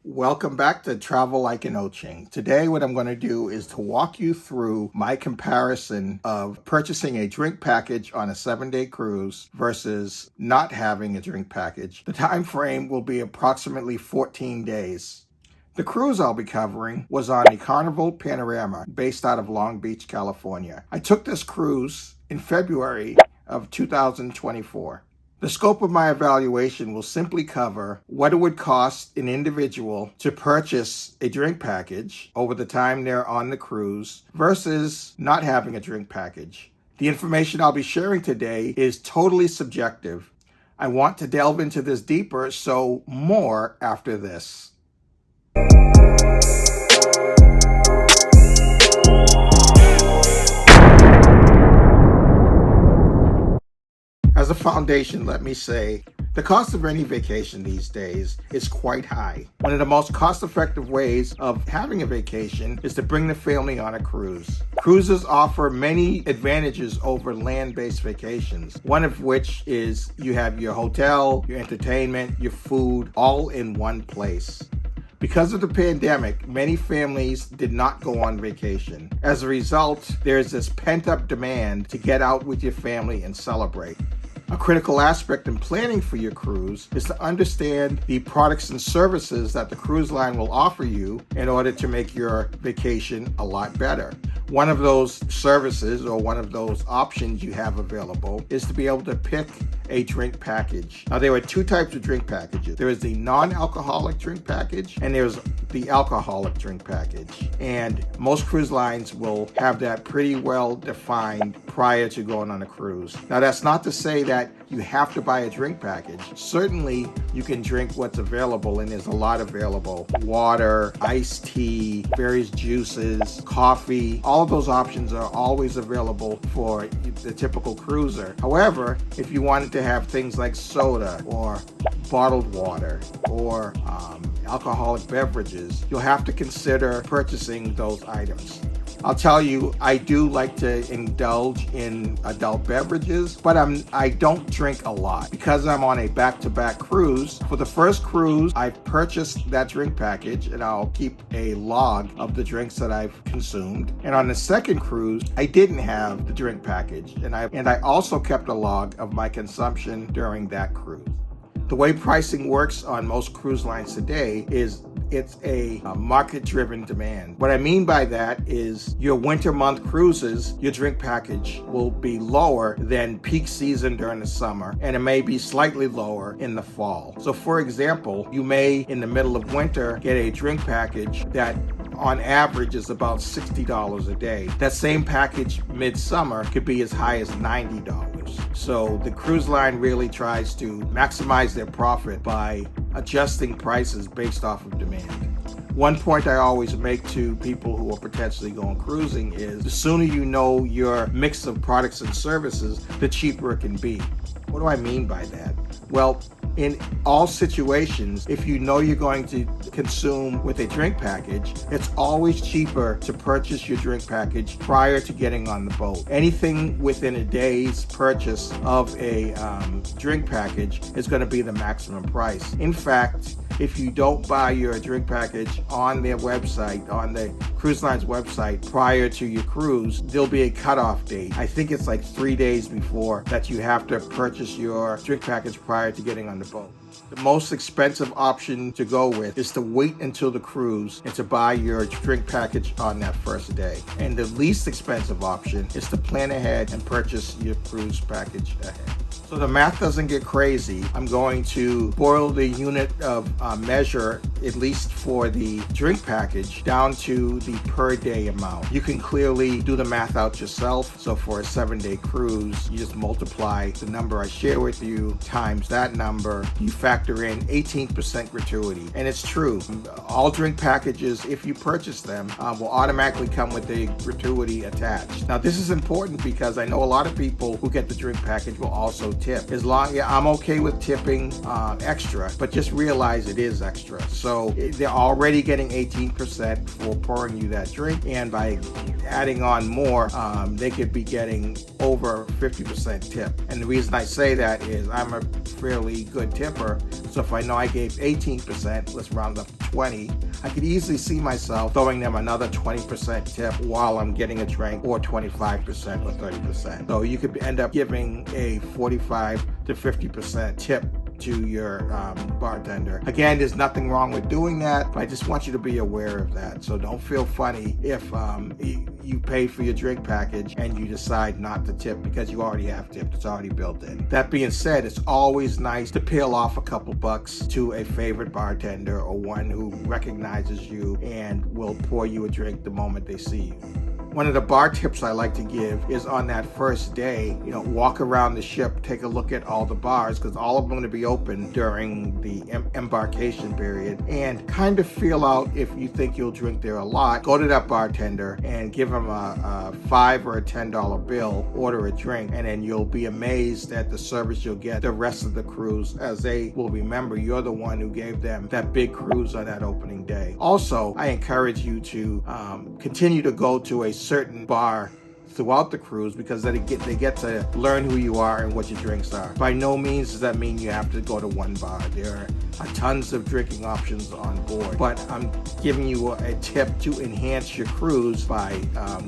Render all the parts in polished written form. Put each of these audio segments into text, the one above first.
Welcome back to Travel Like an Oching. Today what I'm going to do is to walk you through my comparison of purchasing a drink package on a 7-day cruise versus not having a drink package. The time frame will be approximately 14 days. The cruise I'll be covering was on the Carnival Panorama based out of Long Beach, California. I took this cruise in February of 2024. The scope of my evaluation will simply cover what it would cost an individual to purchase a drink package over the time they're on the cruise versus not having a drink package. The information I'll be sharing today is totally subjective. I want to delve into this deeper, so more after this. As a foundation, let me say, the cost of any vacation these days is quite high. One of the most cost-effective ways of having a vacation is to bring the family on a cruise. Cruises offer many advantages over land-based vacations, one of which is you have your hotel, your entertainment, your food, all in one place. Because of the pandemic, many families did not go on vacation. As a result, there's this pent-up demand to get out with your family and celebrate. A critical aspect in planning for your cruise is to understand the products and services that the cruise line will offer you in order to make your vacation a lot better. One of those services or one of those options you have available is to be able to pick a drink package. Now, there are two types of drink packages. There is the non-alcoholic drink package and there's the alcoholic drink package. And most cruise lines will have that pretty well defined prior to going on a cruise. Now, that's not to say that you have to buy a drink package. Certainly, you can drink what's available, and there's a lot available. Water, iced tea, various juices, coffee. All of those options are always available for the typical cruiser. However, if you wanted to have things like soda or bottled water or alcoholic beverages, you'll have to consider purchasing those items. I'll tell you, I do like to indulge in adult beverages, but I don't drink a lot. Because I'm on a back-to-back cruise, for the first cruise, I purchased that drink package, and I'll keep a log of the drinks that I've consumed. And on the second cruise, I didn't have the drink package, and I also kept a log of my consumption during that cruise. The way pricing works on most cruise lines today is it's a market-driven demand. What I mean by that is your winter month cruises, your drink package will be lower than peak season during the summer, and it may be slightly lower in the fall. So for example, you may in the middle of winter get a drink package that on average is about $60 a day. That same package midsummer could be as high as $90. So the cruise line really tries to maximize their profit by adjusting prices based off of demand. One point I always make to people who are potentially going cruising is the sooner you know your mix of products and services, the cheaper it can be. What do I mean by that? Well, in all situations, if you know you're going to consume with a drink package, it's always cheaper to purchase your drink package prior to getting on the boat. Anything within a day's purchase of a drink package is going to be the maximum price. In fact, if you don't buy your drink package on their website, on the cruise line's website prior to your cruise, there'll be a cutoff date. I think it's like 3 days before that you have to purchase your drink package prior to getting on the boat. The most expensive option to go with is to wait until the cruise and to buy your drink package on that first day. And the least expensive option is to plan ahead and purchase your cruise package ahead. So the math doesn't get crazy. I'm going to boil the unit of measure, at least for the drink package, down to the per day amount. You can clearly do the math out yourself. So for a 7-day cruise, you just multiply the number I share with you times that number. You factor in 18% gratuity. And it's true. All drink packages, if you purchase them, will automatically come with a gratuity attached. Now, this is important because I know a lot of people who get the drink package will also tip. I'm okay with tipping extra, but just realize it is extra. So So they're already getting 18% for pouring you that drink, and by adding on more, they could be getting over 50% tip. And the reason I say that is I'm a fairly good tipper, so if I know I gave 18%, let's round up to 20, I could easily see myself throwing them another 20% tip while I'm getting a drink, or 25% or 30%. So you could end up giving a 45 to 50% tip to your bartender. Again, there's nothing wrong with doing that, but I just want you to be aware of that. So don't feel funny if you pay for your drink package and you decide not to tip, because you already have tipped. It's already built in. That being said, it's always nice to peel off a couple bucks to a favorite bartender, or one who recognizes you and will pour you a drink the moment they see you. One of the bar tips I like to give is on that first day, walk around the ship, take a look at all the bars, because all of them are going to be open during the embarkation period, and kind of feel out if you think you'll drink there a lot. Go to that bartender and give him a $5 or a $10 bill, order a drink, and then you'll be amazed at the service you'll get the rest of the cruise, as they will remember you're the one who gave them that big cruise on that opening day. Also, I encourage you to continue to go to a certain bar throughout the cruise, because they get to learn who you are and what your drinks are. By no means does that mean you have to go to one bar. There are tons of drinking options on board, but I'm giving you a tip to enhance your cruise by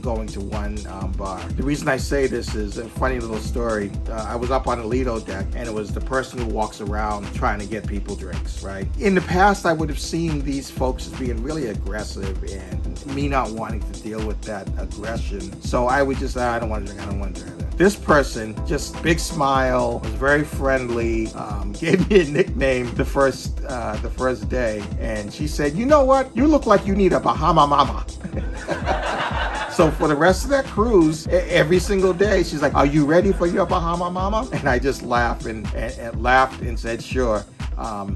going to one bar. The reason I say this is a funny little story. I was up on the Lido deck, and it was the person who walks around trying to get people drinks, right? In the past, I would have seen these folks as being really aggressive, and me not wanting to deal with that aggression. So I would just, I don't want to drink. This person, just big smile, was very friendly, gave me a nickname the first day, and she said, "You know what? You look like you need a Bahama Mama." So for the rest of that cruise, every single day, she's like, "Are you ready for your Bahama Mama?" And I just laughed and laughed and said, "Sure."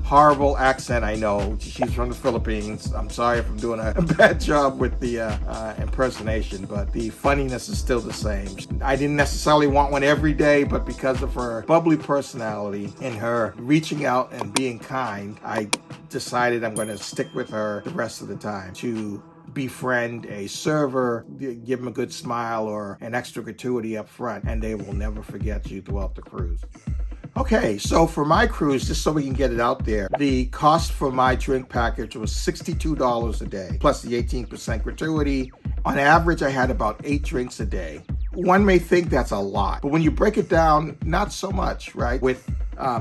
Horrible accent, I know. She's from the Philippines. I'm sorry if I'm doing a bad job with the impersonation, but the funniness is still the same. I didn't necessarily want one every day, but because of her bubbly personality and her reaching out and being kind, I decided I'm going to stick with her the rest of the time to befriend a server, give them a good smile or an extra gratuity up front, and they will never forget you throughout the cruise. Okay, so for my cruise, just so we can get it out there, the cost for my drink package was $62 a day, plus the 18% gratuity. On average, I had about 8 drinks a day. One may think that's a lot, but when you break it down, not so much, right? With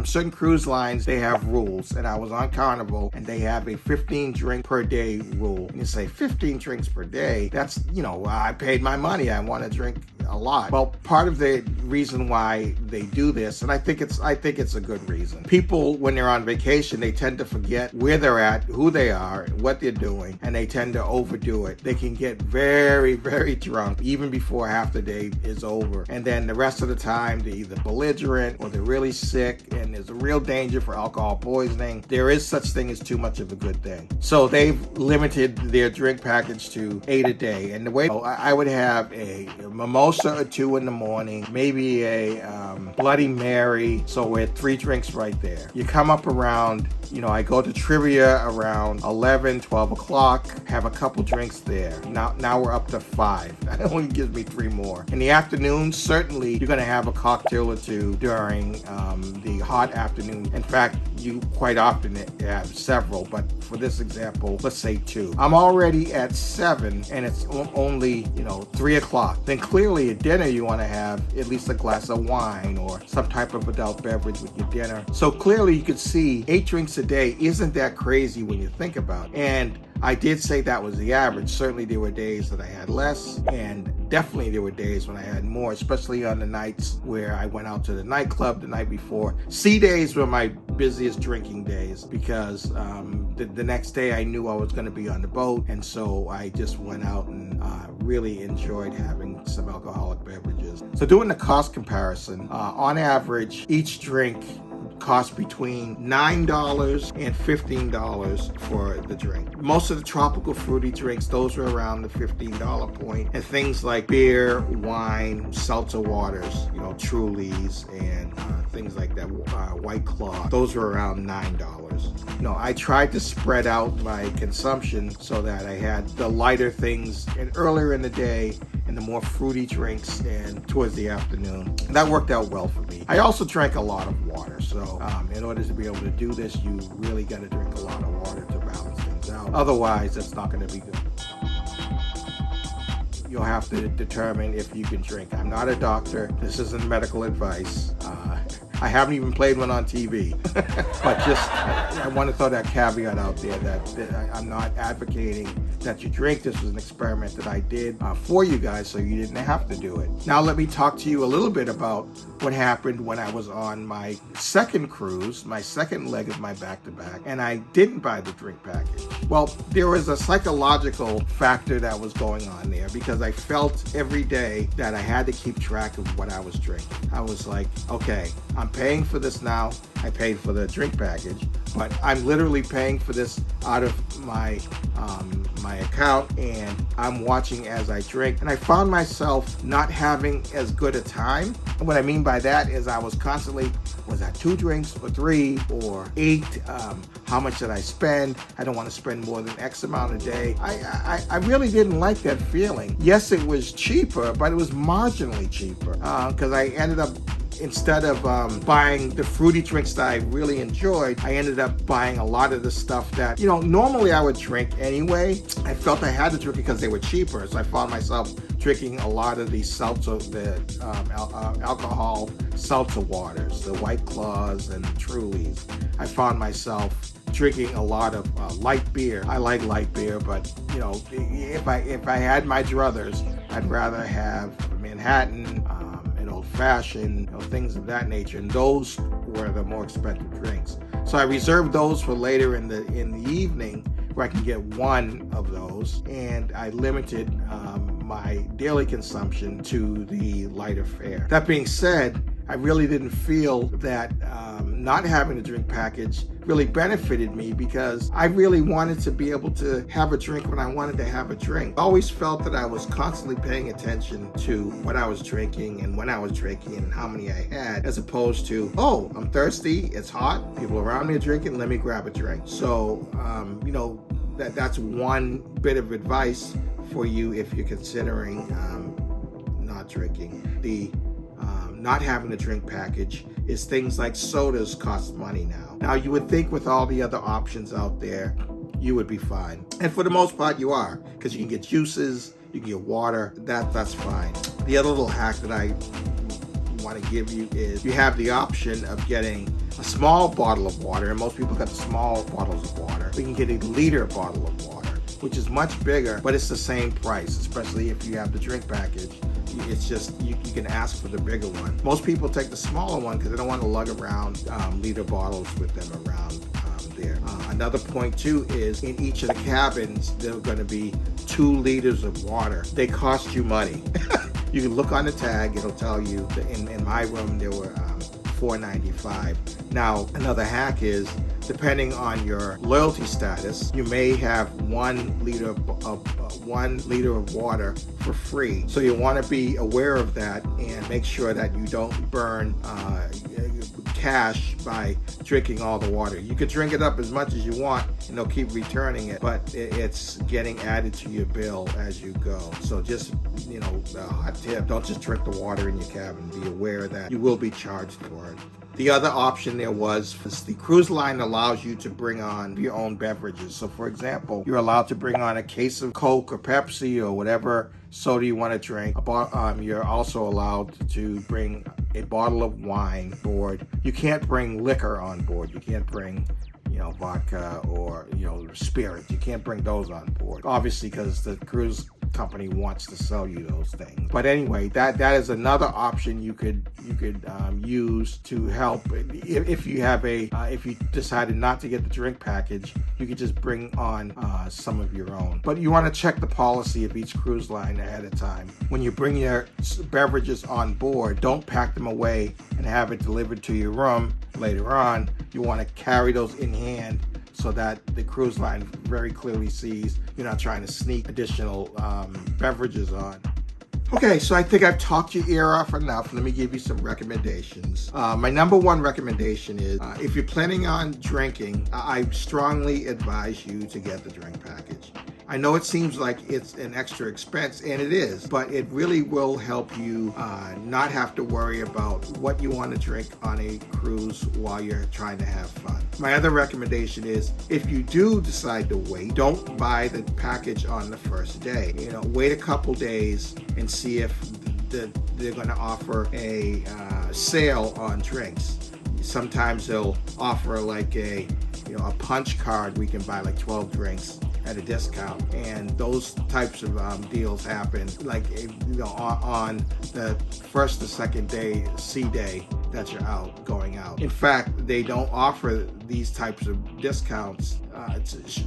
certain cruise lines, they have rules, and I was on Carnival, and they have a 15 drink per day rule. And you say 15 drinks per day, that's, I paid my money, I want to drink a lot. Well, part of the reason why they do this, and I think it's a good reason. People, when they're on vacation, they tend to forget where they're at, who they are, what they're doing, and they tend to overdo it. They can get very, very drunk even before half the day is over. And then the rest of the time, they're either belligerent or they're really sick, and there's a real danger for alcohol poisoning. There is such thing as too much of a good thing. So they've limited their drink package to 8 a day. And the way I would have a mimosa or 2 in the morning, maybe a Bloody Mary. So we're 3 drinks right there. You come up around, I go to trivia around 11, 12 o'clock, have a couple drinks there. Now we're up to 5. That only gives me 3 more. In the afternoon, certainly you're going to have a cocktail or 2 during the hot afternoon. In fact, you quite often have several, but for this example, let's say 2. I'm already at 7 and it's only, 3 o'clock. Then clearly at dinner, you want to have at least a glass of wine or some type of adult beverage with your dinner. So clearly you could see 8 drinks a day isn't that crazy when you think about it. And I did say that was the average. Certainly there were days that I had less, and definitely there were days when I had more, especially on the nights where I went out to the nightclub the night before. C days were my busiest drinking days because the next day I knew I was going to be on the boat, and so I just went out and really enjoyed having some alcoholic beverages. So doing the cost comparison, on average, each drink cost between $9 and $15 for the drink. Most of the tropical fruity drinks, those are around the $15 point. And things like beer, wine, seltzer waters, Trulies, and things like that, White Claw, those were around $9. I tried to spread out my consumption so that I had the lighter things and earlier in the day and the more fruity drinks and towards the afternoon. That worked out well for me. I also drank a lot of water. So in order to be able to do this, you really got to drink a lot of water to balance things out. Otherwise, that's not going to be good. You'll have to determine if you can drink. I'm not a doctor. This isn't medical advice. I haven't even played one on TV. But I want to throw that caveat out there that I'm not advocating that you drink. This was an experiment that I did for you guys so you didn't have to do it. Now let me talk to you a little bit about what happened when I was on my second cruise, my second leg of my back-to-back, and I didn't buy the drink package. Well, there was a psychological factor that was going on there because I felt every day that I had to keep track of what I was drinking. I was like, okay, I'm paying for this now. I paid for the drink package, but I'm literally paying for this out of my account, and I'm watching as I drink. And I found myself not having as good a time. And what I mean by that is I was constantly, was that 2 drinks or 3 or 8? How much did I spend? I don't want to spend more than X amount a day. I really didn't like that feeling. Yes, it was cheaper, but it was marginally cheaper because I ended up, instead of buying the fruity drinks that I really enjoyed, I ended up buying a lot of the stuff that, normally I would drink anyway. I felt I had to drink it because they were cheaper. So I found myself drinking a lot of these seltzer, alcohol seltzer waters, the White Claws and the Trulies. I found myself drinking a lot of light beer. I like light beer, but if I had my druthers, I'd rather have Manhattan, Old Fashioned, things of that nature, and those were the more expensive drinks. So I reserved those for later in the evening, where I can get one of those, and I limited my daily consumption to the lighter fare. That being said, I really didn't feel that not having a drink package really benefited me because I really wanted to be able to have a drink when I wanted to have a drink. I always felt that I was constantly paying attention to what I was drinking and when I was drinking and how many I had, as opposed to, oh, I'm thirsty, it's hot, people around me are drinking, let me grab a drink. So, that's one bit of advice for you if you're considering not drinking. The not having a drink package is things like sodas cost money now. Now you would think with all the other options out there, you would be fine. And for the most part you are, because you can get juices, you can get water, that's fine. The other little hack that I want to give you is you have the option of getting a small bottle of water, and most people got small bottles of water. You can get a liter bottle of water, which is much bigger, but it's the same price, especially if you have the drink package. It's just, you can ask for the bigger one. Most people take the smaller one because they don't want to lug around liter bottles with them around there. Another point too is in each of the cabins, there are going to be 2 liters of water. They cost you money. You can look on the tag, it'll tell you that in my room there were $4.95. Now, another hack is, depending on your loyalty status, you may have 1 liter of water for free. So you want to be aware of that and make sure that you don't burn cash by drinking all the water. You could drink it up as much as you want and they'll keep returning it, but it's getting added to your bill as you go. So just, a hot tip, don't just drink the water in your cabin. Be aware that you will be charged for it. The other option there was the cruise line allows you to bring on your own beverages. So for example, you're allowed to bring on a case of Coke or Pepsi or whatever soda you want to drink. You're also allowed to bring a bottle of wine aboard. You can't bring liquor on board. You can't bring vodka or spirits. You can't bring those on board, obviously, because the cruise company wants to sell you those things. But anyway, that is another option you could use to help. If you have if you decided not to get the drink package, you could just bring on some of your own. But you want to check the policy of each cruise line ahead of time. When you bring your beverages on board, don't pack them away and have it delivered to your room later on. You want to carry those in hand so that the cruise line very clearly sees you're not trying to sneak additional beverages on. Okay, so I think I've talked your ear off enough. Let me give you some recommendations. My number one recommendation is if you're planning on drinking, I strongly advise you to get the drink package. I know it seems like it's an extra expense, and it is, but it really will help you not have to worry about what you want to drink on a cruise while you're trying to have fun. My other recommendation is if you do decide to wait, don't buy the package on the first day. Wait a couple days and see if they're going to offer a sale on drinks. Sometimes they'll offer like a punch card. We can buy like 12 drinks at a discount, and those types of deals happen like on the first or second day, C day, that you're going out. In fact, they don't offer these types of discounts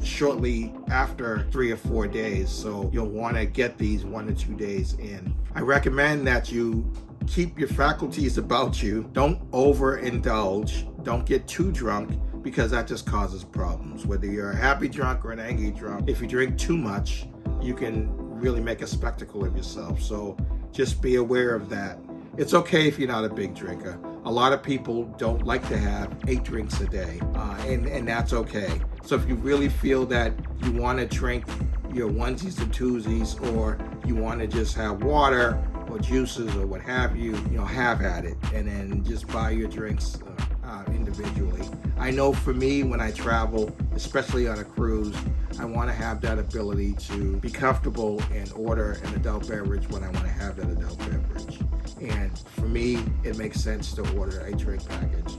shortly after 3 or 4 days, so you'll want to get these 1 or 2 days in. I recommend that you keep your faculties about you. Don't overindulge. Don't get too drunk, because that just causes problems. Whether you're a happy drunk or an angry drunk, if you drink too much, you can really make a spectacle of yourself. So just be aware of that. It's okay if you're not a big drinker. A lot of people don't like to have 8 drinks a day, and that's okay. So if you really feel that you want to drink your onesies and twosies, or you want to just have water or juices or what have you, have at it, and then just buy your drinks individually. I know for me, when I travel, especially on a cruise, I want to have that ability to be comfortable and order an adult beverage when I want to have that adult beverage. And for me, it makes sense to order a drink package.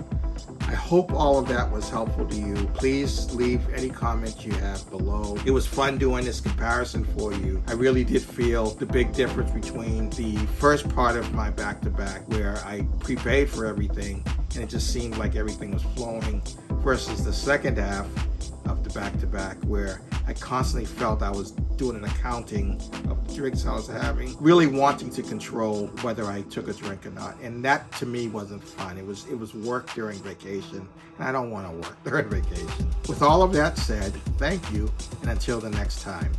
I hope all of that was helpful to you. Please leave any comments you have below. It was fun doing this comparison for you. I really did feel the big difference between the first part of my back-to-back, where I prepaid for everything and it just seemed like everything was flowing, versus the second half of the back-to-back, where I constantly felt I was doing an accounting of the drinks I was having, really wanting to control whether I took a drink or not. And that to me wasn't fun. It was work during vacation, and I don't want to work during vacation. With all of that said, thank you, and until the next time.